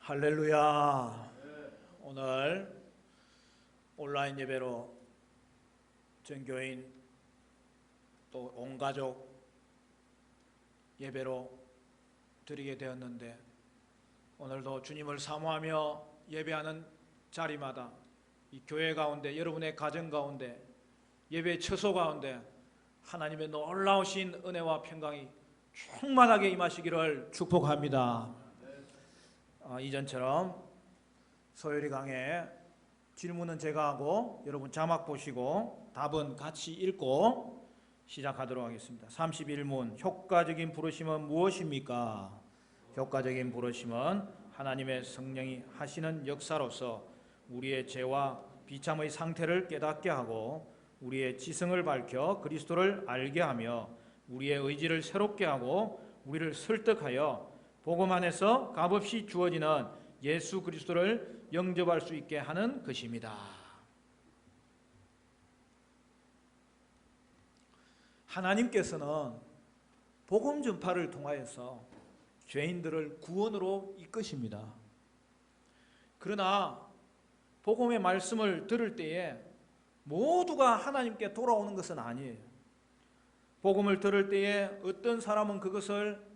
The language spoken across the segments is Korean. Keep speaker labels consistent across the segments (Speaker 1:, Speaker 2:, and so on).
Speaker 1: 할렐루야. 오늘 온라인 예배로 전 교인 또 온 가족 예배로 드리게 되었는데, 오늘도 주님을 사모하며 예배하는 자리마다 이 교회 가운데, 여러분의 가정 가운데, 예배 처소 가운데 하나님의 놀라우신 은혜와 평강이 충만하게 임하시기를 축복합니다. 이전처럼 소요리 강의 질문은 제가 하고 여러분 자막 보시고 답은 같이 읽고 시작하도록 하겠습니다. 31문, 효과적인 부르심은 무엇입니까? 효과적인 부르심은 하나님의 성령이 하시는 역사로서 우리의 죄와 비참의 상태를 깨닫게 하고 우리의 지성을 밝혀 그리스도를 알게 하며 우리의 의지를 새롭게 하고 우리를 설득하여 복음 안에서 값없이 주어지는 예수 그리스도를 영접할 수 있게 하는 것입니다. 하나님께서는 복음 전파를 통하여서 죄인들을 구원으로 이끄십니다. 그러나 복음의 말씀을 들을 때에 모두가 하나님께 돌아오는 것은 아니에요. 복음을 들을 때에 어떤 사람은 그것을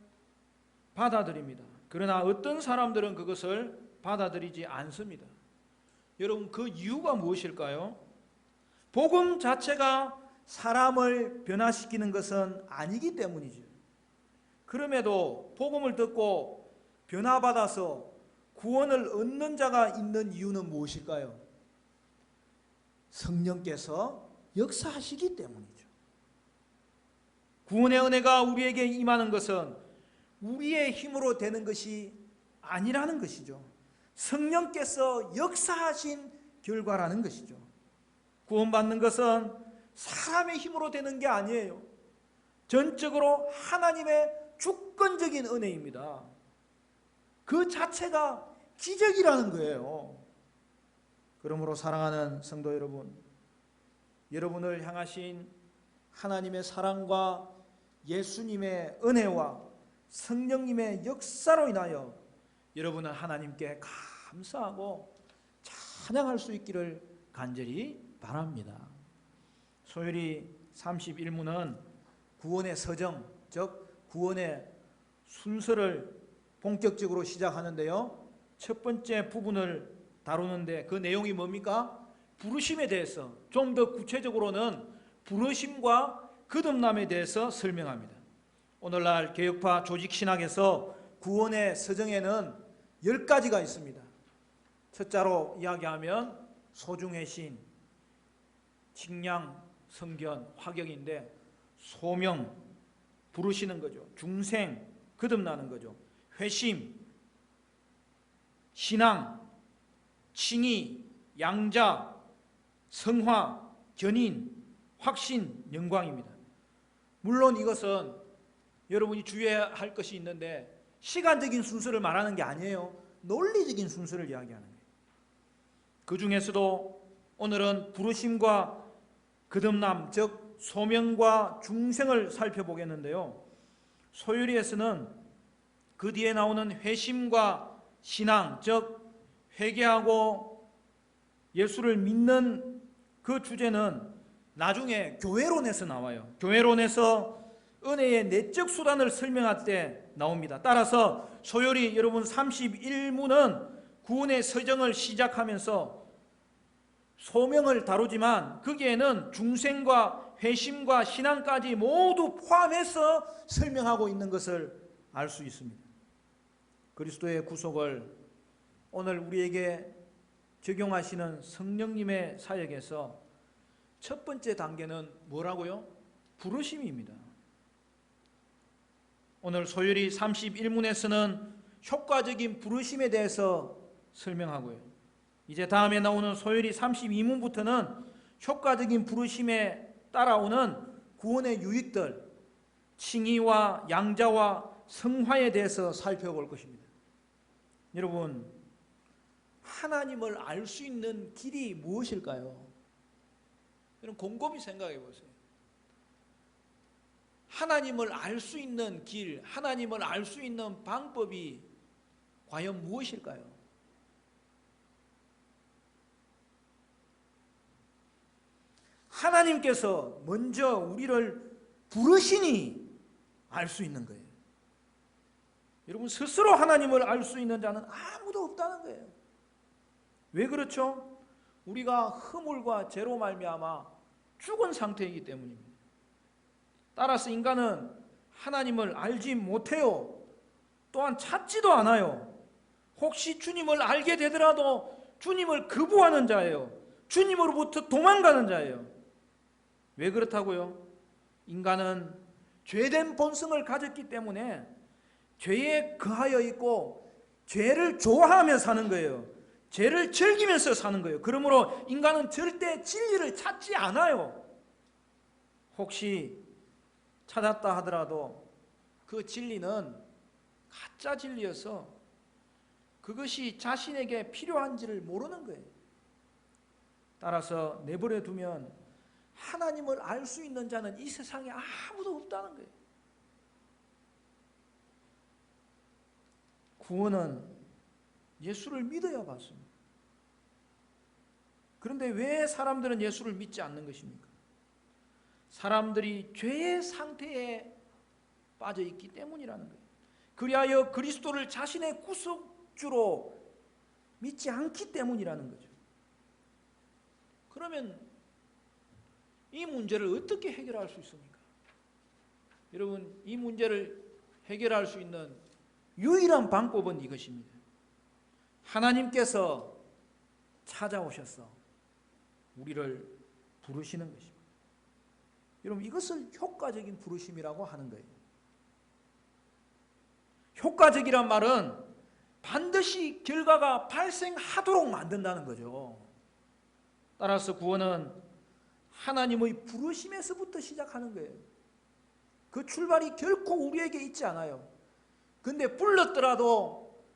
Speaker 1: 받아들입니다. 그러나 어떤 사람들은 그것을 받아들이지 않습니다. 여러분, 그 이유가 무엇일까요? 복음 자체가 사람을 변화시키는 것은 아니기 때문이죠. 그럼에도 복음을 듣고 변화받아서 구원을 얻는 자가 있는 이유는 무엇일까요? 성령께서 역사하시기 때문이죠. 구원의 은혜가 우리에게 임하는 것은 우리의 힘으로 되는 것이 아니라는 것이죠. 성령께서 역사하신 결과라는 것이죠. 구원받는 것은 사람의 힘으로 되는 게 아니에요. 전적으로 하나님의 주권적인 은혜입니다. 그 자체가 기적이라는 거예요. 그러므로 사랑하는 성도 여러분, 여러분을 향하신 하나님의 사랑과 예수님의 은혜와 성령님의 역사로 인하여 여러분은 하나님께 감사하고 찬양할 수 있기를 간절히 바랍니다. 소요리 31문은 구원의 서정, 즉 구원의 순서를 본격적으로 시작하는데요, 첫 번째 부분을 다루는데 그 내용이 뭡니까? 부르심에 대해서, 좀 더 구체적으로는 부르심과 거듭남에 대해서 설명합니다. 오늘날 개혁파 조직신학에서 구원의 서정에는 10가지가 있습니다. 첫째로 이야기하면 소중회신, 칙량, 성견, 화격인데, 소명, 부르시는 거죠. 중생, 거듭나는 거죠. 회심, 신앙, 칭의, 양자, 성화, 견인, 확신, 영광입니다. 물론 이것은 여러분이 주의해야 할 것이 있는데 시간적인 순서를 말하는 게 아니에요. 논리적인 순서를 이야기하는 거예요. 그 중에서도 오늘은 부르심과 거듭남, 즉 소명과 중생을 살펴보겠는데요, 소요리에서는 그 뒤에 나오는 회심과 신앙, 즉 회개하고 예수를 믿는 그 주제는 나중에 교회론에서 나와요. 교회론에서 은혜의 내적 수단을 설명할 때 나옵니다. 따라서 소요리 여러분 31문은 구원의 서정을 시작하면서 소명을 다루지만 거기에는 중생과 회심과 신앙까지 모두 포함해서 설명하고 있는 것을 알 수 있습니다. 그리스도의 구속을 오늘 우리에게 적용하시는 성령님의 사역에서 첫 번째 단계는 뭐라고요? 부르심입니다. 오늘 소요리 31문에서는 효과적인 부르심에 대해서 설명하고요, 이제 다음에 나오는 소요리 32문부터는 효과적인 부르심에 따라오는 구원의 유익들, 칭의와 양자와 성화에 대해서 살펴볼 것입니다. 여러분, 하나님을 알 수 있는 길이 무엇일까요? 여러분 곰곰이 생각해 보세요. 하나님을 알 수 있는 길, 하나님을 알 수 있는 방법이 과연 무엇일까요? 하나님께서 먼저 우리를 부르시니 알 수 있는 거예요. 여러분, 스스로 하나님을 알 수 있는 자는 아무도 없다는 거예요. 왜 그렇죠? 우리가 허물과 죄로 말미암아 죽은 상태이기 때문입니다. 따라서 인간은 하나님을 알지 못해요. 또한 찾지도 않아요. 혹시 주님을 알게 되더라도 주님을 거부하는 자예요. 주님으로부터 도망가는 자예요. 왜 그렇다고요? 인간은 죄된 본성을 가졌기 때문에 죄에 거하여 있고 죄를 좋아하며 사는 거예요. 죄를 즐기면서 사는 거예요. 그러므로 인간은 절대 진리를 찾지 않아요. 혹시 찾았다 하더라도 그 진리는 가짜 진리여서 그것이 자신에게 필요한지를 모르는 거예요. 따라서 내버려 두면 하나님을 알 수 있는 자는 이 세상에 아무도 없다는 거예요. 구원은 예수를 믿어야 받습니다. 그런데 왜 사람들은 예수를 믿지 않는 것입니까? 사람들이 죄의 상태에 빠져 있기 때문이라는 거예요. 그리하여 그리스도를 자신의 구속주로 믿지 않기 때문이라는 거죠. 그러면 이 문제를 어떻게 해결할 수 있습니까? 여러분, 이 문제를 해결할 수 있는 유일한 방법은 이것입니다. 하나님께서 찾아오셔서 우리를 부르시는 것입니다. 여러분, 이것을 효과적인 부르심이라고 하는 거예요. 효과적이란 말은 반드시 결과가 발생하도록 만든다는 거죠. 따라서 구원은 하나님의 부르심에서부터 시작하는 거예요. 그 출발이 결코 우리에게 있지 않아요. 근데 불렀더라도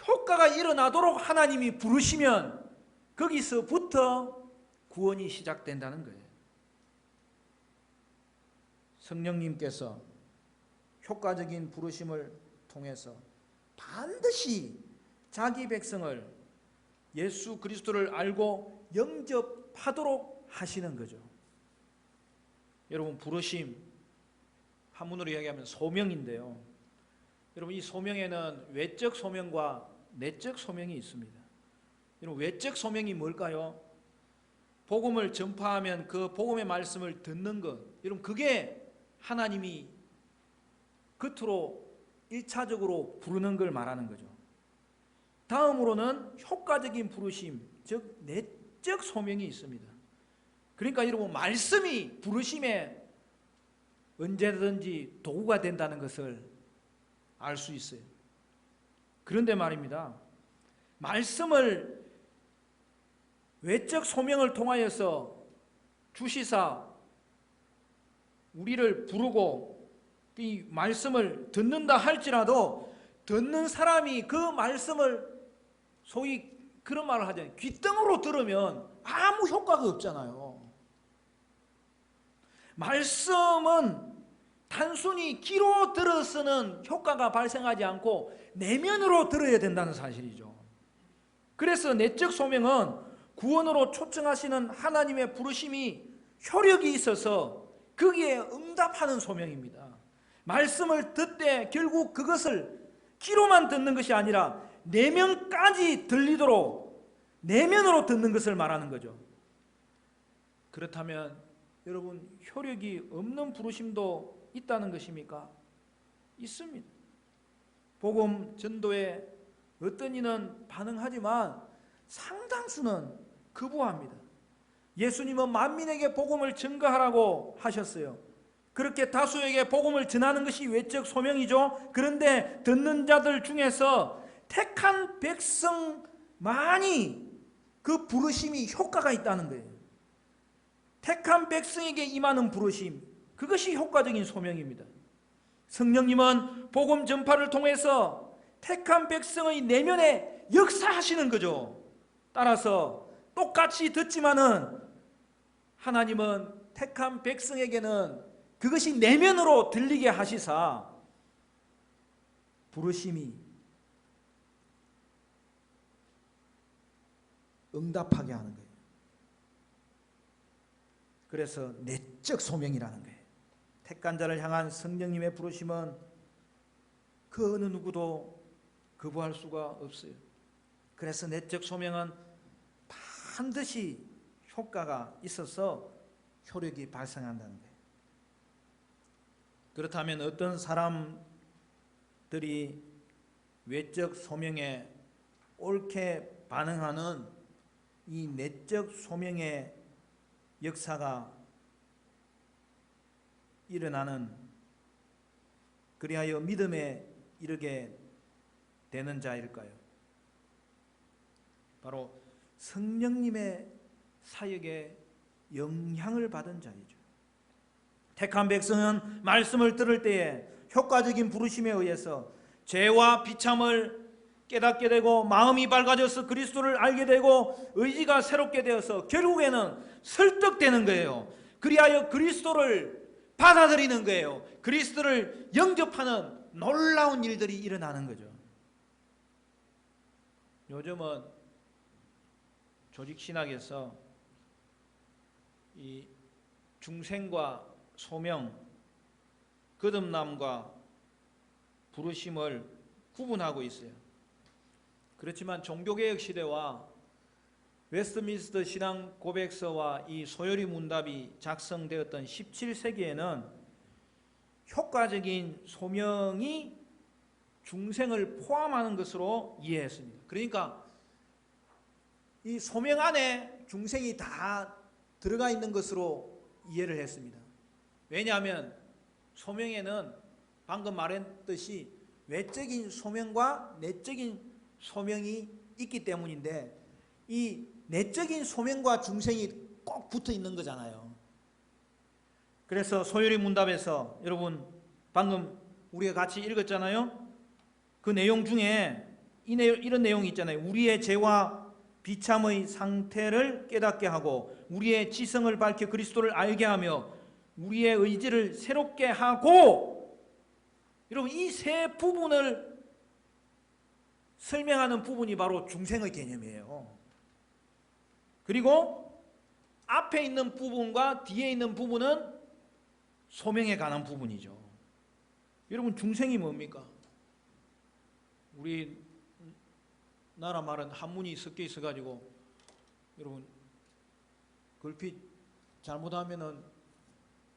Speaker 1: 효과가 일어나도록 하나님이 부르시면 거기서부터 구원이 시작된다는 거예요. 성령님께서 효과적인 부르심을 통해서 반드시 자기 백성을 예수 그리스도를 알고 영접하도록 하시는 거죠. 여러분, 부르심, 한문으로 이야기하면 소명인데요. 여러분, 이 소명에는 외적 소명과 내적 소명이 있습니다. 여러분, 외적 소명이 뭘까요? 복음을 전파하면 그 복음의 말씀을 듣는 것. 여러분, 그게 하나님이 겉으로 1차적으로 부르는 걸 말하는 거죠. 다음으로는 효과적인 부르심, 즉 내적 소명이 있습니다. 그러니까 여러분, 말씀이 부르심에 언제든지 도구가 된다는 것을 알 수 있어요. 그런데 말입니다, 말씀을 외적 소명을 통하여서 주시사 우리를 부르고 이 말씀을 듣는다 할지라도 듣는 사람이 그 말씀을 소위 그런 말을 하잖아요. 귓등으로 들으면 아무 효과가 없잖아요. 말씀은 단순히 귀로 들어서는 효과가 발생하지 않고 내면으로 들어야 된다는 사실이죠. 그래서 내적 소명은 구원으로 초청하시는 하나님의 부르심이 효력이 있어서 거기에 응답하는 소명입니다. 말씀을 듣되 결국 그것을 귀로만 듣는 것이 아니라 내면까지 들리도록 내면으로 듣는 것을 말하는 거죠. 그렇다면 여러분, 효력이 없는 부르심도 있다는 것입니까? 있습니다. 복음 전도에 어떤 이는 반응하지만 상당수는 거부합니다. 예수님은 만민에게 복음을 전가하라고 하셨어요. 그렇게 다수에게 복음을 전하는 것이 외적 소명이죠. 그런데 듣는 자들 중에서 택한 백성만이 그 부르심이 효과가 있다는 거예요. 택한 백성에게 임하는 부르심, 그것이 효과적인 소명입니다. 성령님은 복음 전파를 통해서 택한 백성의 내면에 역사하시는 거죠. 따라서 똑같이 듣지만은 하나님은 택한 백성에게는 그것이 내면으로 들리게 하시사 부르심이 응답하게 하는 거예요. 그래서 내적 소명이라는 거예요. 택한 자를 향한 성령님의 부르심은 그 어느 누구도 거부할 수가 없어요. 그래서 내적 소명은 반드시 효과가 있어서 효력이 발생한다는 거예요. 그렇다면 어떤 사람들이 외적 소명에 옳게 반응하는 이 내적 소명의 역사가 일어나는, 그리하여 믿음에 이르게 되는 자일까요? 바로 성령님의 사역에 영향을 받은 자이죠. 택한 백성은 말씀을 들을 때에 효과적인 부르심에 의해서 죄와 비참을 깨닫게 되고 마음이 밝아져서 그리스도를 알게 되고 의지가 새롭게 되어서 결국에는 설득되는 거예요. 그리하여 그리스도를 받아들이는 거예요. 그리스도를 영접하는 놀라운 일들이 일어나는 거죠. 요즘은 조직신학에서 이 중생과 소명, 거듭남과 부르심을 구분하고 있어요. 그렇지만 종교개혁 시대와 웨스트민스터 신앙 고백서와 이 소요리 문답이 작성되었던 17세기에는 효과적인 소명이 중생을 포함하는 것으로 이해했습니다. 그러니까 이 소명 안에 중생이 다 들어가 있는 것으로 이해를 했습니다. 왜냐하면 소명에는 방금 말했듯이 외적인 소명과 내적인 소명이 있기 때문인데 이 내적인 소명과 중생이 꼭 붙어 있는 거잖아요. 그래서 소요리 문답에서 여러분 방금 우리가 같이 읽었잖아요. 그 내용 중에 이런 내용이 있잖아요. 우리의 죄와 비참의 상태를 깨닫게 하고 우리의 지성을 밝혀 그리스도를 알게 하며 우리의 의지를 새롭게 하고, 여러분 이 세 부분을 설명하는 부분이 바로 중생의 개념이에요. 그리고 앞에 있는 부분과 뒤에 있는 부분은 소명에 관한 부분이죠. 여러분 중생이 뭡니까? 우리 나라 말은 한문이 섞여 있어가지고 여러분 걸핏 잘못하면은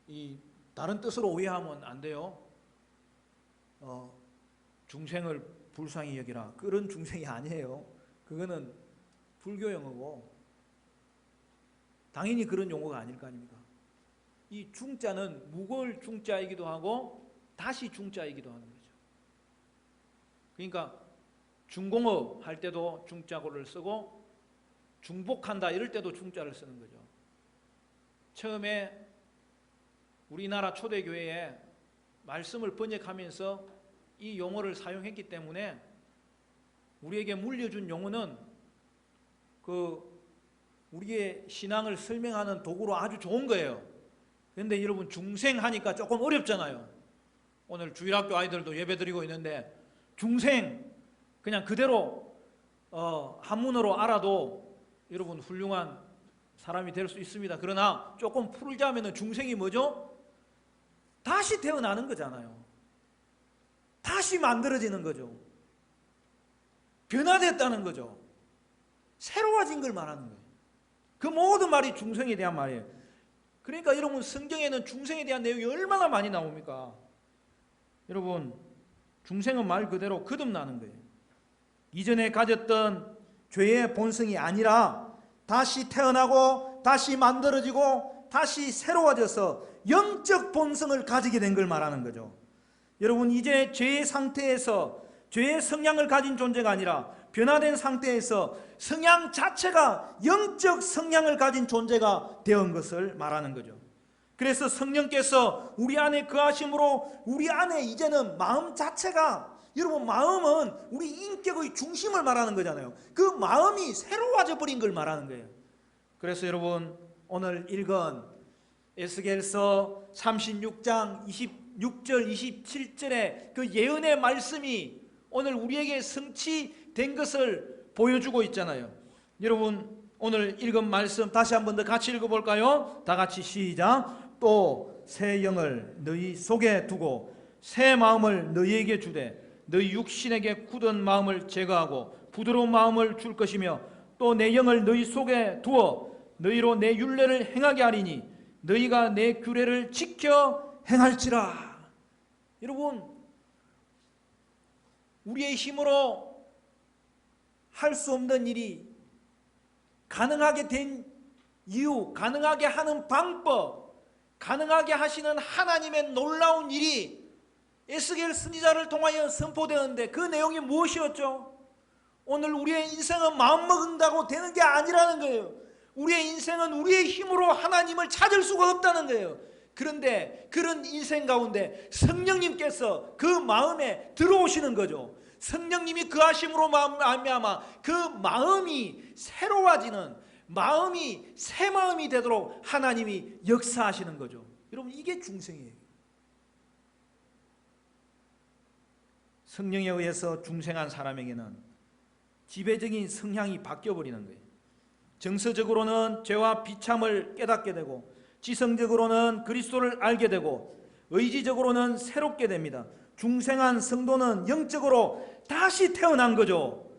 Speaker 1: 이 다른 뜻으로 오해하면 안 돼요. 중생을 불쌍히 여기라, 그런 중생이 아니에요. 그거는 불교 용어고 당연히 그런 용어가 아닐 거 아닙니까? 이 중자는 무거울 중자이기도 하고 다시 중자이기도 하는 거죠. 그러니까 중공업 할 때도 중자고를 쓰고 중복한다 이럴 때도 중자를 쓰는 거죠. 처음에 우리나라 초대교회에 말씀을 번역하면서 이 용어를 사용했기 때문에 우리에게 물려준 용어는 우리의 신앙을 설명하는 도구로 아주 좋은 거예요. 그런데 여러분 중생 하니까 조금 어렵잖아요. 오늘 주일학교 아이들도 예배 드리고 있는데 중생 그냥 그대로 한문으로 알아도 여러분 훌륭한 사람이 될 수 있습니다. 그러나 조금 풀자면 중생이 뭐죠? 다시 태어나는 거잖아요. 다시 만들어지는 거죠. 변화됐다는 거죠. 새로워진 걸 말하는 거예요. 그 모든 말이 중생에 대한 말이에요. 그러니까 여러분 성경에는 중생에 대한 내용이 얼마나 많이 나옵니까? 여러분 중생은 말 그대로 거듭나는 거예요. 이전에 가졌던 죄의 본성이 아니라 다시 태어나고 다시 만들어지고 다시 새로워져서 영적 본성을 가지게 된 걸 말하는 거죠. 여러분 이제 죄의 상태에서 죄의 성향을 가진 존재가 아니라 변화된 상태에서 성향 자체가 영적 성향을 가진 존재가 되은 것을 말하는 거죠. 그래서 성령께서 우리 안에 거하심으로 우리 안에 이제는 마음 자체가, 여러분 마음은 우리 인격의 중심을 말하는 거잖아요. 그 마음이 새로워져 버린 걸 말하는 거예요. 그래서 여러분 오늘 읽은 에스겔서 36장 26절 27절의 그 예언의 말씀이 오늘 우리에게 성취된 것을 보여주고 있잖아요. 여러분 오늘 읽은 말씀 다시 한 번 더 같이 읽어볼까요? 다 같이 시작. 또 새 영을 너희 속에 두고 새 마음을 너희에게 주되 너희 육신에게 굳은 마음을 제거하고 부드러운 마음을 줄 것이며 또 내 영을 너희 속에 두어 너희로 내 율례를 행하게 하리니 너희가 내 규례를 지켜 행할지라. 여러분, 우리의 힘으로 할 수 없는 일이 가능하게 된 이유, 가능하게 하는 방법, 가능하게 하시는 하나님의 놀라운 일이 에스겔 선지자를 통하여 선포되었는데 그 내용이 무엇이었죠? 오늘 우리의 인생은 마음먹는다고 되는 게 아니라는 거예요. 우리의 인생은 우리의 힘으로 하나님을 찾을 수가 없다는 거예요. 그런데 그런 인생 가운데 성령님께서 그 마음에 들어오시는 거죠. 성령님이 그 하심으로 말미암아 그 마음이 새로워지는, 마음이 새 마음이 되도록 하나님이 역사하시는 거죠. 여러분, 이게 중생이에요. 성령에 의해서 중생한 사람에게는 지배적인 성향이 바뀌어버리는 거예요. 정서적으로는 죄와 비참을 깨닫게 되고, 지성적으로는 그리스도를 알게 되고, 의지적으로는 새롭게 됩니다. 중생한 성도는 영적으로 다시 태어난 거죠.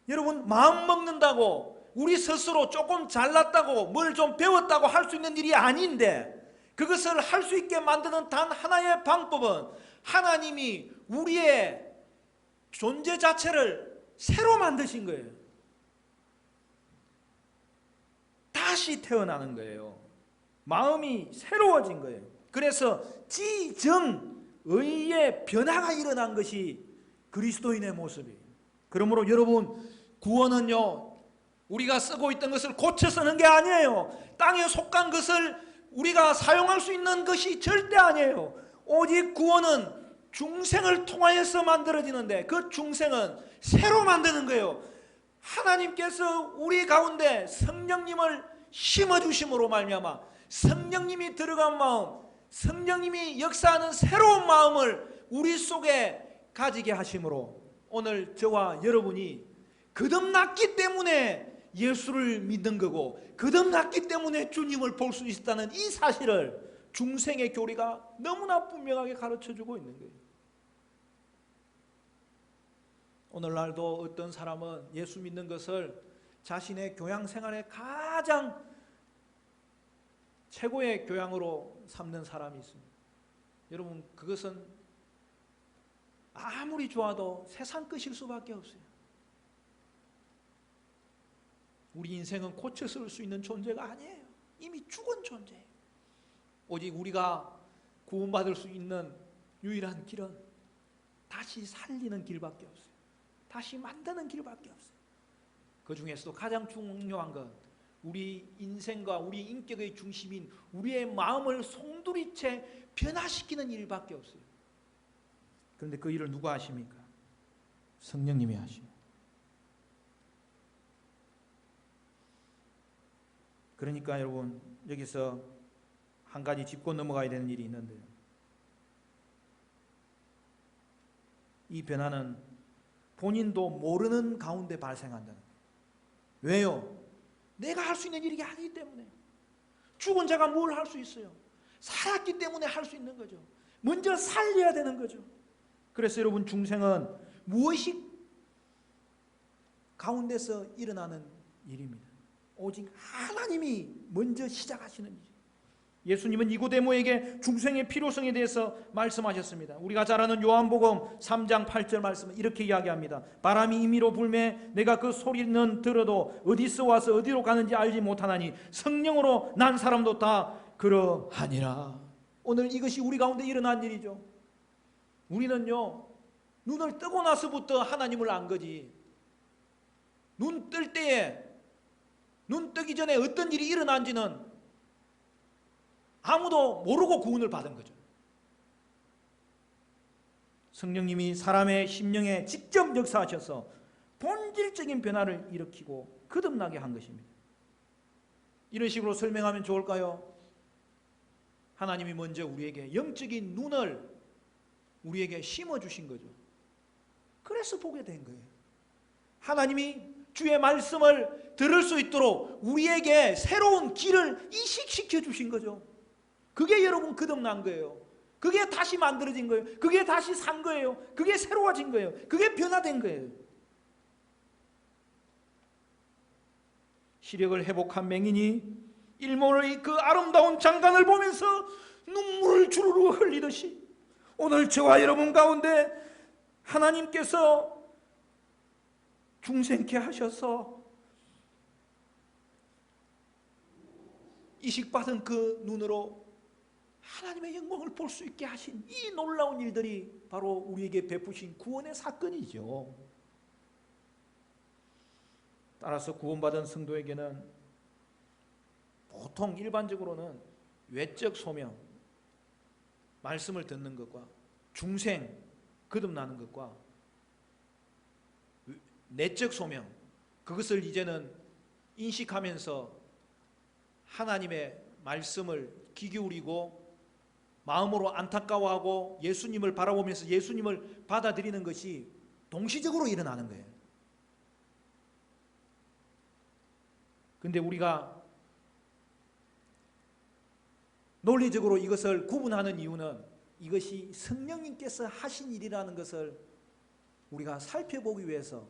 Speaker 1: 여러분, 마음 먹는다고 우리 스스로 조금 잘났다고 뭘 좀 배웠다고 할 수 있는 일이 아닌데, 그것을 할 수 있게 만드는 단 하나의 방법은 하나님이 우리의 존재 자체를 새로 만드신 거예요. 다시 태어나는 거예요. 마음이 새로워진 거예요. 그래서 지정의의 변화가 일어난 것이 그리스도인의 모습이에요. 그러므로 여러분, 구원은요, 우리가 쓰고 있던 것을 고쳐 쓰는 게 아니에요. 땅에 속한 것을 우리가 사용할 수 있는 것이 절대 아니에요. 오직 구원은 중생을 통하여서 만들어지는데 그 중생은 새로 만드는 거예요. 하나님께서 우리 가운데 성령님을 심어주심으로 말미암아 성령님이 들어간 마음, 성령님이 역사하는 새로운 마음을 우리 속에 가지게 하심으로 오늘 저와 여러분이 거듭났기 때문에 예수를 믿는 거고, 거듭났기 때문에 주님을 볼 수 있다는 이 사실을 중생의 교리가 너무나 분명하게 가르쳐주고 있는 거예요. 오늘날도 어떤 사람은 예수 믿는 것을 자신의 교양 생활의 가장 최고의 교양으로 삼는 사람이 있습니다. 여러분, 그것은 아무리 좋아도 세상 것일 수밖에 없어요. 우리 인생은 고쳐 쓸 수 있는 존재가 아니에요. 이미 죽은 존재예요. 오직 우리가 구원받을 수 있는 유일한 길은 다시 살리는 길밖에 없어요. 다시 만드는 길밖에 없어요. 그 중에서도 가장 중요한 건 우리 인생과 우리 인격의 중심인 우리의 마음을 송두리째 변화시키는 일밖에 없어요. 그런데 그 일을 누가 하십니까? 성령님이 하십니다. 그러니까 여러분, 여기서 한 가지 짚고 넘어가야 되는 일이 있는데요. 이 변화는 본인도 모르는 가운데 발생한다는 거예요. 왜요? 내가 할 수 있는 일이 아니기 때문에. 죽은 자가 뭘 할 수 있어요? 살았기 때문에 할 수 있는 거죠. 먼저 살려야 되는 거죠. 그래서 여러분, 중생은 무엇이 가운데서 일어나는 일입니다. 오직 하나님이 먼저 시작하시는 일. 예수님은 니고데모에게 중생의 필요성에 대해서 말씀하셨습니다. 우리가 잘 아는 요한복음 3장 8절 말씀은 이렇게 이야기합니다. 바람이 임의로 불매 내가 그 소리는 들어도 어디서 와서 어디로 가는지 알지 못하나니 성령으로 난 사람도 다 그러하니라. 오늘 이것이 우리 가운데 일어난 일이죠. 우리는요, 눈을 뜨고 나서부터 하나님을 안 거지. 눈 뜰 때에, 눈 뜨기 전에 어떤 일이 일어난지는 아무도 모르고 구원을 받은 거죠. 성령님이 사람의 심령에 직접 역사하셔서 본질적인 변화를 일으키고 거듭나게 한 것입니다. 이런 식으로 설명하면 좋을까요? 하나님이 먼저 우리에게 영적인 눈을 우리에게 심어주신 거죠. 그래서 보게 된 거예요. 하나님이 주의 말씀을 들을 수 있도록 우리에게 새로운 길을 이식시켜 주신 거죠. 그게 여러분 거듭난 거예요. 그게 다시 만들어진 거예요. 그게 다시 산 거예요. 그게 새로워진 거예요. 그게 변화된 거예요. 시력을 회복한 맹인이 일몰의 그 아름다운 장관을 보면서 눈물을 주르르 흘리듯이 오늘 저와 여러분 가운데 하나님께서 중생케 하셔서 이식받은 그 눈으로 하나님의 영광을 볼 수 있게 하신 이 놀라운 일들이 바로 우리에게 베푸신 구원의 사건이죠. 따라서 구원받은 성도에게는 보통 일반적으로는 외적 소명, 말씀을 듣는 것과 중생, 거듭나는 것과 내적 소명, 그것을 이제는 인식하면서 하나님의 말씀을 귀 기울이고 마음으로 안타까워하고 예수님을 바라보면서 예수님을 받아들이는 것이 동시적으로 일어나는 거예요. 근데 우리가 논리적으로 이것을 구분하는 이유는 이것이 성령님께서 하신 일이라는 것을 우리가 살펴보기 위해서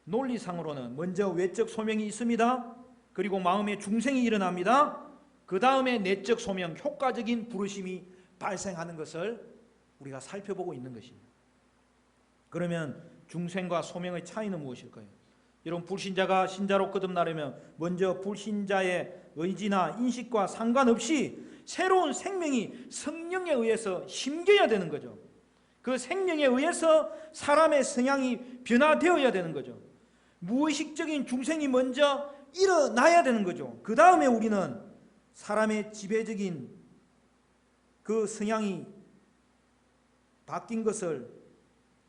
Speaker 1: 논리상으로는 먼저 외적 소명이 있습니다. 그리고 마음의 중생이 일어납니다. 그 다음에 내적 소명, 효과적인 부르심이 발생하는 것을 우리가 살펴보고 있는 것입니다. 그러면 중생과 소명의 차이는 무엇일까요? 여러분, 불신자가 신자로 거듭나려면 먼저 불신자의 의지나 인식과 상관없이 새로운 생명이 성령에 의해서 심겨야 되는 거죠. 그 생명에 의해서 사람의 성향이 변화되어야 되는 거죠. 무의식적인 중생이 먼저 일어나야 되는 거죠. 그 다음에 우리는 사람의 지배적인 그 성향이 바뀐 것을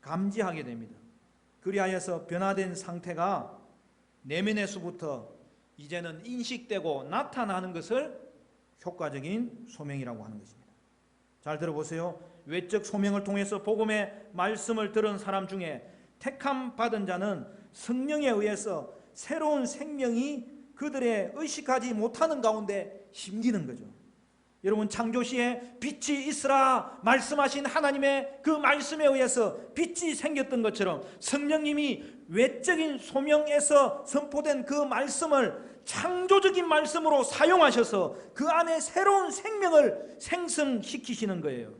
Speaker 1: 감지하게 됩니다. 그리하여서 변화된 상태가 내면에서부터 이제는 인식되고 나타나는 것을 효과적인 소명이라고 하는 것입니다. 잘 들어보세요. 외적 소명을 통해서 복음의 말씀을 들은 사람 중에 택함 받은 자는 성령에 의해서 새로운 생명이 그들의 의식하지 못하는 가운데 심기는 거죠. 여러분, 창조시에 빛이 있으라 말씀하신 하나님의 그 말씀에 의해서 빛이 생겼던 것처럼 성령님이 외적인 소명에서 선포된 그 말씀을 창조적인 말씀으로 사용하셔서 그 안에 새로운 생명을 생성시키시는 거예요.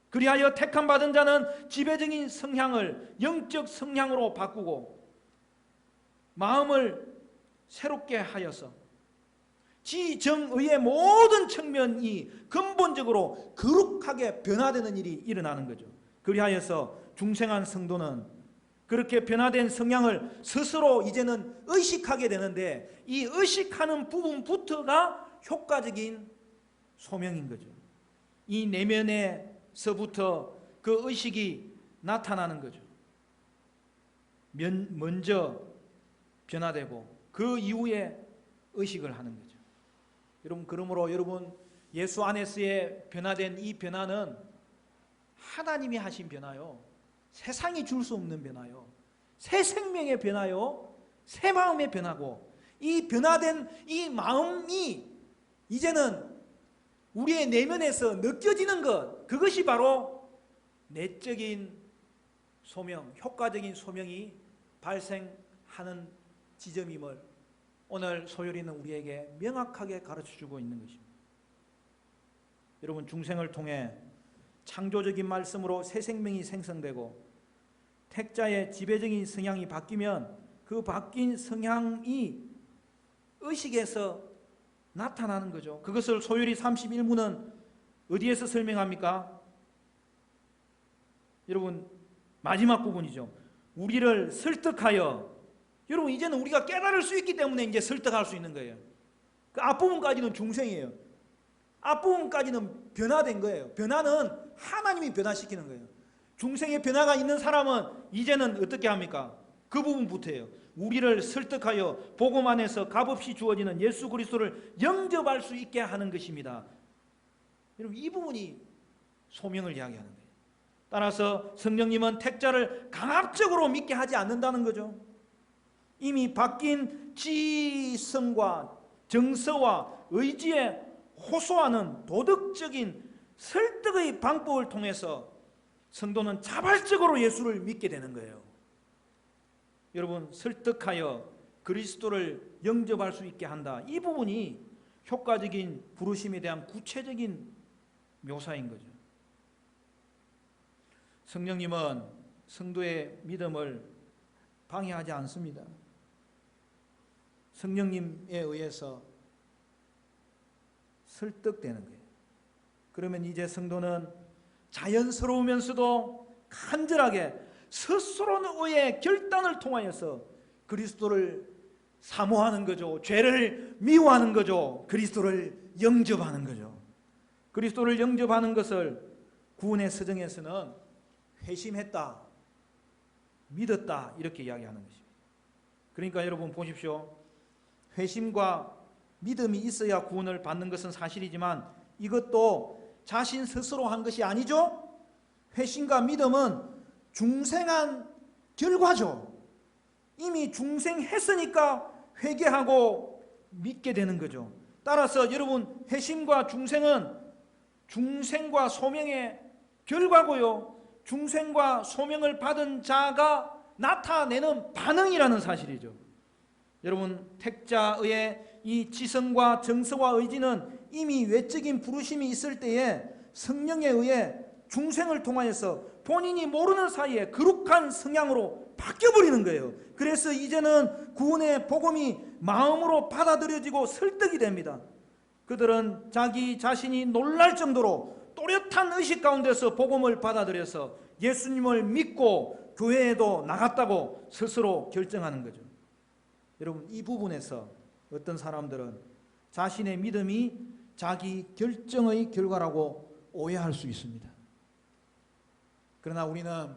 Speaker 1: 그리하여 택함 받은 자는 지배적인 성향을 영적 성향으로 바꾸고 마음을 새롭게 하여서 지정의의 모든 측면이 근본적으로 거룩하게 변화되는 일이 일어나는 거죠. 그리하여서 중생한 성도는 그렇게 변화된 성향을 스스로 이제는 의식하게 되는데 이 의식하는 부분부터가 효과적인 소명인 거죠. 이 내면에서부터 그 의식이 나타나는 거죠. 먼저 변화되고 그 이후에 의식을 하는 거죠. 여러분, 그러므로 여러분 예수 안에서의 변화된 이 변화는 하나님이 하신 변화요, 세상이 줄 수 없는 변화요, 새 생명의 변화요, 새 마음의 변화고, 이 변화된 이 마음이 이제는 우리의 내면에서 느껴지는 것, 그것이 바로 내적인 소명, 효과적인 소명이 발생하는 지점임을 오늘 소요리는 우리에게 명확하게 가르쳐주고 있는 것입니다. 여러분, 중생을 통해 창조적인 말씀으로 새 생명이 생성되고 택자의 지배적인 성향이 바뀌면 그 바뀐 성향이 의식에서 나타나는 거죠. 그것을 소요리 31문은 어디에서 설명합니까? 여러분, 마지막 부분이죠. 우리를 설득하여, 여러분 이제는 우리가 깨달을 수 있기 때문에 이제 설득할 수 있는 거예요. 그 앞부분까지는 중생이에요. 앞부분까지는 변화된 거예요. 변화는 하나님이 변화시키는 거예요. 중생의 변화가 있는 사람은 이제는 어떻게 합니까? 그 부분부터예요. 우리를 설득하여 복음 안에서 값없이 주어지는 예수 그리스도를 영접할 수 있게 하는 것입니다. 여러분, 이 부분이 소명을 이야기하는 거예요. 따라서 성령님은 택자를 강압적으로 믿게 하지 않는다는 거죠. 이미 바뀐 지성과 정서와 의지에 호소하는 도덕적인 설득의 방법을 통해서 성도는 자발적으로 예수를 믿게 되는 거예요. 여러분, 설득하여 그리스도를 영접할 수 있게 한다. 이 부분이 효과적인 부르심에 대한 구체적인 묘사인 거죠. 성령님은 성도의 믿음을 방해하지 않습니다. 성령님에 의해서 설득되는 거예요. 그러면 이제 성도는 자연스러우면서도 간절하게 스스로의 결단을 통하여서 그리스도를 사모하는 거죠. 죄를 미워하는 거죠. 그리스도를 영접하는 거죠. 그리스도를 영접하는 것을 구원의 서정에서는 회심했다, 믿었다 이렇게 이야기하는 것입니다. 그러니까 여러분 보십시오. 회심과 믿음이 있어야 구원을 받는 것은 사실이지만 이것도 자신 스스로 한 것이 아니죠. 회심과 믿음은 중생한 결과죠. 이미 중생했으니까 회개하고 믿게 되는 거죠. 따라서 여러분, 회심과 중생은 중생과 소명의 결과고요, 중생과 소명을 받은 자가 나타내는 반응이라는 사실이죠. 여러분, 택자의 이 지성과 정서와 의지는 이미 외적인 부르심이 있을 때에 성령에 의해 중생을 통하여서 본인이 모르는 사이에 거룩한 성향으로 바뀌어버리는 거예요. 그래서 이제는 구원의 복음이 마음으로 받아들여지고 설득이 됩니다. 그들은 자기 자신이 놀랄 정도로 또렷한 의식 가운데서 복음을 받아들여서 예수님을 믿고 교회에도 나갔다고 스스로 결정하는 거죠. 여러분, 이 부분에서 어떤 사람들은 자신의 믿음이 자기 결정의 결과라고 오해할 수 있습니다. 그러나 우리는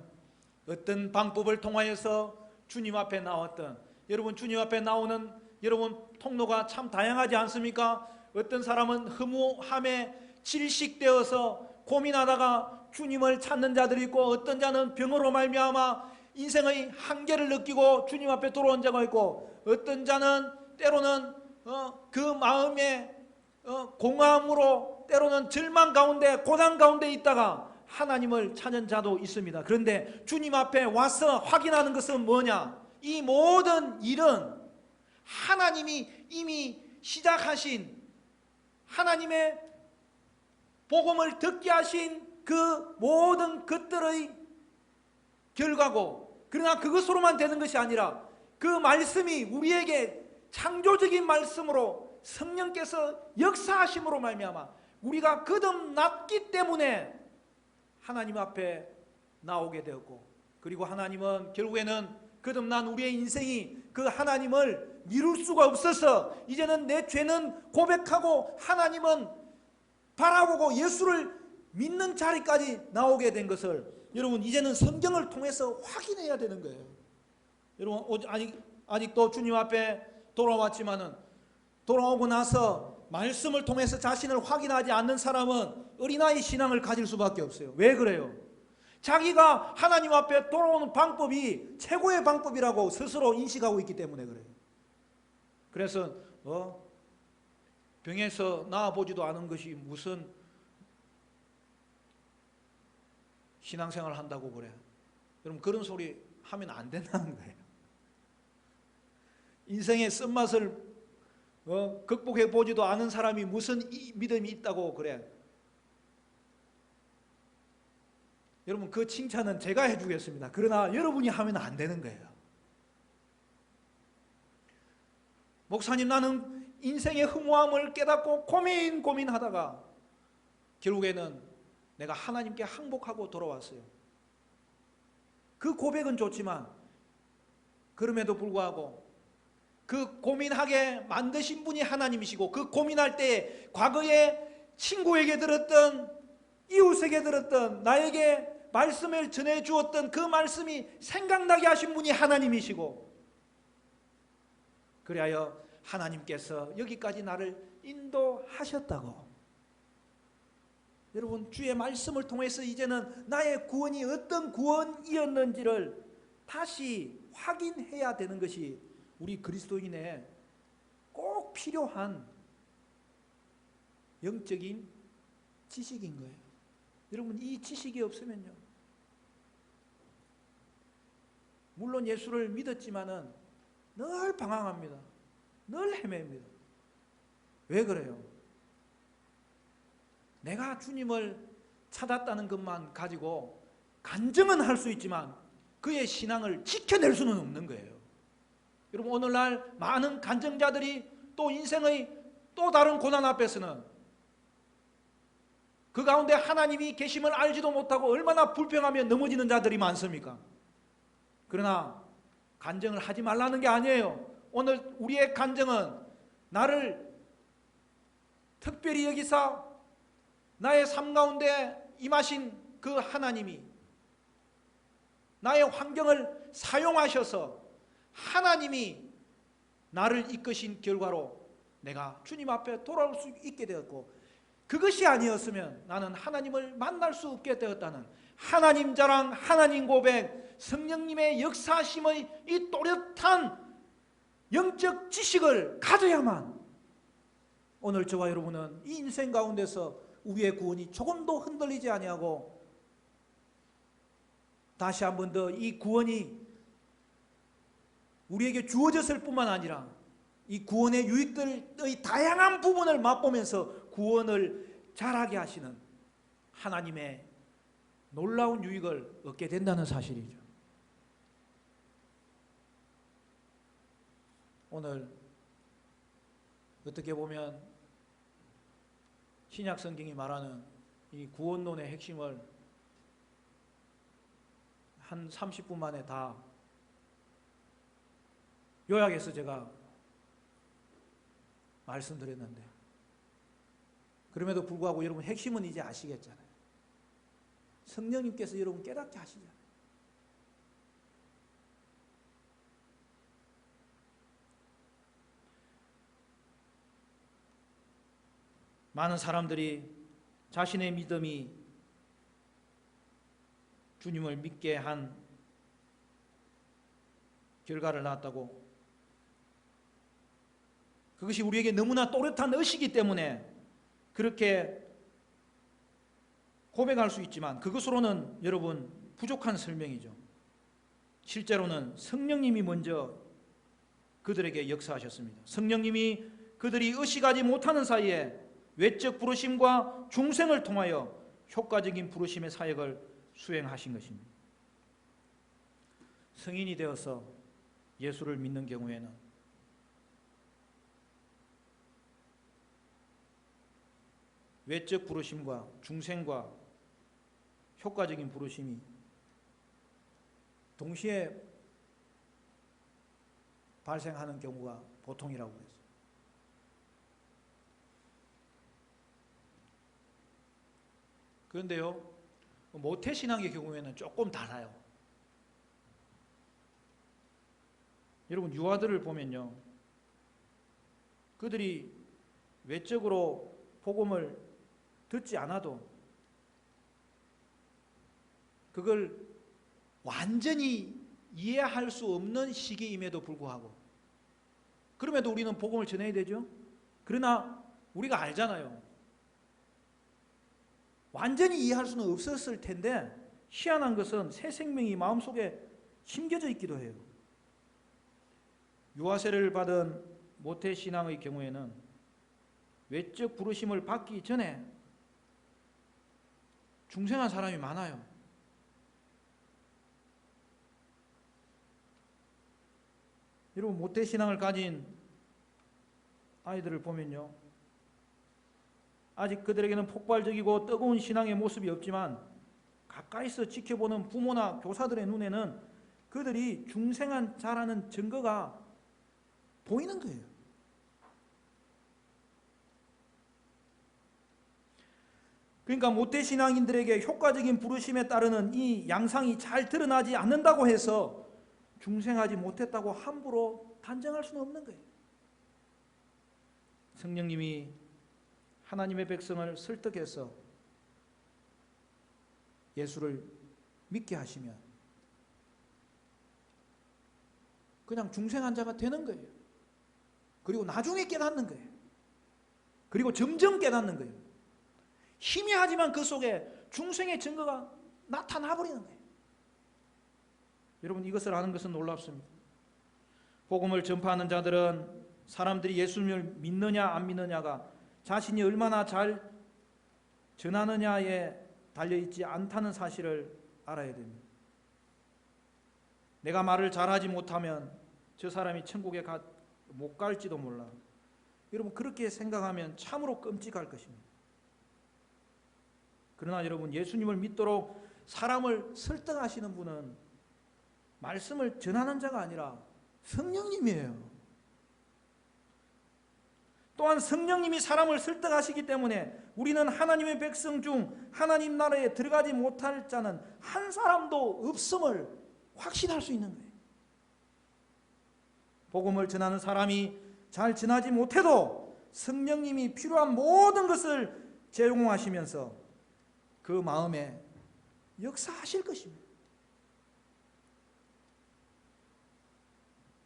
Speaker 1: 어떤 방법을 통하여서 주님 앞에 나왔던, 여러분 주님 앞에 나오는 여러분 통로가 참 다양하지 않습니까? 어떤 사람은 허무함에 질식되어서 고민하다가 주님을 찾는 자들이 있고, 어떤 자는 병으로 말미암아 인생의 한계를 느끼고 주님 앞에 돌아온 자가 있고, 어떤 자는 때로는 그 마음의 공허함으로 때로는 절망 가운데 고난 가운데 있다가 하나님을 찾은 자도 있습니다. 그런데 주님 앞에 와서 확인하는 것은 뭐냐? 이 모든 일은 하나님이 이미 시작하신, 하나님의 복음을 듣게 하신 그 모든 것들의 결과고, 그러나 그것으로만 되는 것이 아니라 그 말씀이 우리에게 창조적인 말씀으로 성령께서 역사하심으로 말미암아 우리가 거듭났기 때문에 하나님 앞에 나오게 되었고, 그리고 하나님은 결국에는 거듭난 우리의 인생이 그 하나님을 미룰 수가 없어서 이제는 내 죄는 고백하고 하나님은 바라보고 예수를 믿는 자리까지 나오게 된 것을 여러분 이제는 성경을 통해서 확인해야 되는 거예요. 여러분 아직도 주님 앞에 돌아왔지만은 돌아오고 나서 말씀을 통해서 자신을 확인하지 않는 사람은 어린아이 신앙을 가질 수밖에 없어요. 왜 그래요? 자기가 하나님 앞에 돌아오는 방법이 최고의 방법이라고 스스로 인식하고 있기 때문에 그래요. 그래서 병에서 나아보지도 않은 것이 무슨 신앙생활을 한다고 그래. 여러분, 그런 소리 하면 안 된다는 거예요. 인생의 쓴맛을 극복해 보지도 않은 사람이 무슨 믿음이 있다고 그래. 여러분, 그 칭찬은 제가 해주겠습니다. 그러나 여러분이 하면 안 되는 거예요. 목사님, 나는 인생의 허무함을 깨닫고 고민하다가 결국에는 내가 하나님께 항복하고 돌아왔어요. 그 고백은 좋지만 그럼에도 불구하고 그 고민하게 만드신 분이 하나님이시고, 그 고민할 때 과거에 친구에게 들었던, 이웃에게 들었던, 나에게 말씀을 전해 주었던 그 말씀이 생각나게 하신 분이 하나님이시고, 그리하여 하나님께서 여기까지 나를 인도하셨다고. 여러분, 주의 말씀을 통해서 이제는 나의 구원이 어떤 구원이었는지를 다시 확인해야 되는 것이 우리 그리스도인의 꼭 필요한 영적인 지식인 거예요. 여러분, 이 지식이 없으면요, 물론 예수를 믿었지만은 늘 방황합니다. 늘 헤맵니다. 왜 그래요? 내가 주님을 찾았다는 것만 가지고 간증은 할 수 있지만 그의 신앙을 지켜낼 수는 없는 거예요. 여러분, 오늘날 많은 간증자들이 또 인생의 또 다른 고난 앞에서는 그 가운데 하나님이 계심을 알지도 못하고 얼마나 불평하며 넘어지는 자들이 많습니까? 그러나 간증을 하지 말라는 게 아니에요. 오늘 우리의 간증은 나를 특별히 여기사 나의 삶 가운데 임하신 그 하나님이 나의 환경을 사용하셔서 하나님이 나를 이끄신 결과로 내가 주님 앞에 돌아올 수 있게 되었고, 그것이 아니었으면 나는 하나님을 만날 수 없게 되었다는 하나님 자랑, 하나님 고백, 성령님의 역사하심의 이 또렷한 영적 지식을 가져야만 오늘 저와 여러분은 이 인생 가운데서 우리의 구원이 조금도 흔들리지 아니하고 다시 한 번 더 이 구원이 우리에게 주어졌을 뿐만 아니라 이 구원의 유익들의 다양한 부분을 맛보면서 구원을 잘하게 하시는 하나님의 놀라운 유익을 얻게 된다는 사실이죠. 오늘 어떻게 보면 신약 성경이 말하는 이 구원론의 핵심을 한 30분 만에 다 요약해서 제가 말씀드렸는데, 그럼에도 불구하고 여러분 핵심은 이제 아시겠잖아요. 성령님께서 여러분 깨닫게 하시잖아요. 많은 사람들이 자신의 믿음이 주님을 믿게 한 결과를 낳았다고, 그것이 우리에게 너무나 또렷한 의식이기 때문에 그렇게 고백할 수 있지만 그것으로는 여러분 부족한 설명이죠. 실제로는 성령님이 먼저 그들에게 역사하셨습니다. 성령님이 그들이 의식하지 못하는 사이에 외적 부르심과 중생을 통하여 효과적인 부르심의 사역을 수행하신 것입니다. 성인이 되어서 예수를 믿는 경우에는 외적 부르심과 중생과 효과적인 부르심이 동시에 발생하는 경우가 보통이라고 그랬어요. 그런데요, 모태신앙의 경우에는 조금 달라요. 여러분, 유아들을 보면요, 그들이 외적으로 복음을 듣지 않아도 그걸 완전히 이해할 수 없는 시기임에도 불구하고, 그럼에도 우리는 복음을 전해야 되죠. 그러나 우리가 알잖아요. 완전히 이해할 수는 없었을 텐데 희한한 것은 새 생명이 마음속에 심겨져 있기도 해요. 유아세례를 받은 모태신앙의 경우에는 외적 부르심을 받기 전에 중생한 사람이 많아요. 여러분, 모태신앙을 가진 아이들을 보면요, 아직 그들에게는 폭발적이고 뜨거운 신앙의 모습이 없지만 가까이서 지켜보는 부모나 교사들의 눈에는 그들이 중생한 자라는 증거가 보이는 거예요. 그러니까 모태신앙인들에게 효과적인 부르심에 따르는 이 양상이 잘 드러나지 않는다고 해서 중생하지 못했다고 함부로 단정할 수는 없는 거예요. 성령님이 하나님의 백성을 설득해서 예수를 믿게 하시면 그냥 중생한 자가 되는 거예요. 그리고 나중에 깨닫는 거예요. 그리고 점점 깨닫는 거예요. 희미하지만 그 속에 중생의 증거가 나타나 버리는 거예요. 여러분, 이것을 아는 것은 놀랍습니다. 복음을 전파하는 자들은 사람들이 예수님을 믿느냐 안 믿느냐가 자신이 얼마나 잘 전하느냐에 달려있지 않다는 사실을 알아야 됩니다. 내가 말을 잘하지 못하면 저 사람이 천국에 못 갈지도 몰라. 여러분, 그렇게 생각하면 참으로 끔찍할 것입니다. 그러나 여러분, 예수님을 믿도록 사람을 설득하시는 분은 말씀을 전하는 자가 아니라 성령님이에요. 또한 성령님이 사람을 설득하시기 때문에 우리는 하나님의 백성 중 하나님 나라에 들어가지 못할 자는 한 사람도 없음을 확신할 수 있는 거예요. 복음을 전하는 사람이 잘 전하지 못해도 성령님이 필요한 모든 것을 제공하시면서 그 마음에 역사하실 것입니다.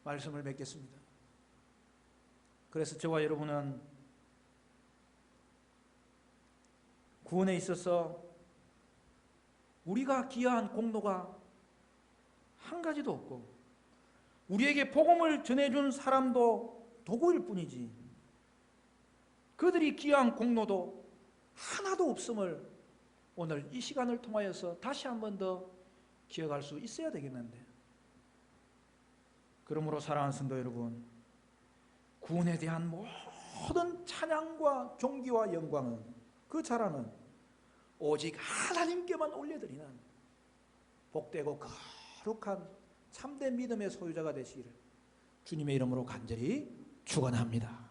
Speaker 1: 말씀을 맺겠습니다. 그래서 저와 여러분은 구원에 있어서 우리가 기여한 공로가 한 가지도 없고 우리에게 복음을 전해준 사람도 도구일 뿐이지 그들이 기여한 공로도 하나도 없음을 오늘 이 시간을 통하여서 다시 한 번 더 기억할 수 있어야 되겠는데, 그러므로 사랑하는 성도 여러분, 구원에 대한 모든 찬양과 존귀와 영광은, 그 자랑은 오직 하나님께만 올려드리는 복되고 거룩한 참된 믿음의 소유자가 되시기를 주님의 이름으로 간절히 축원합니다.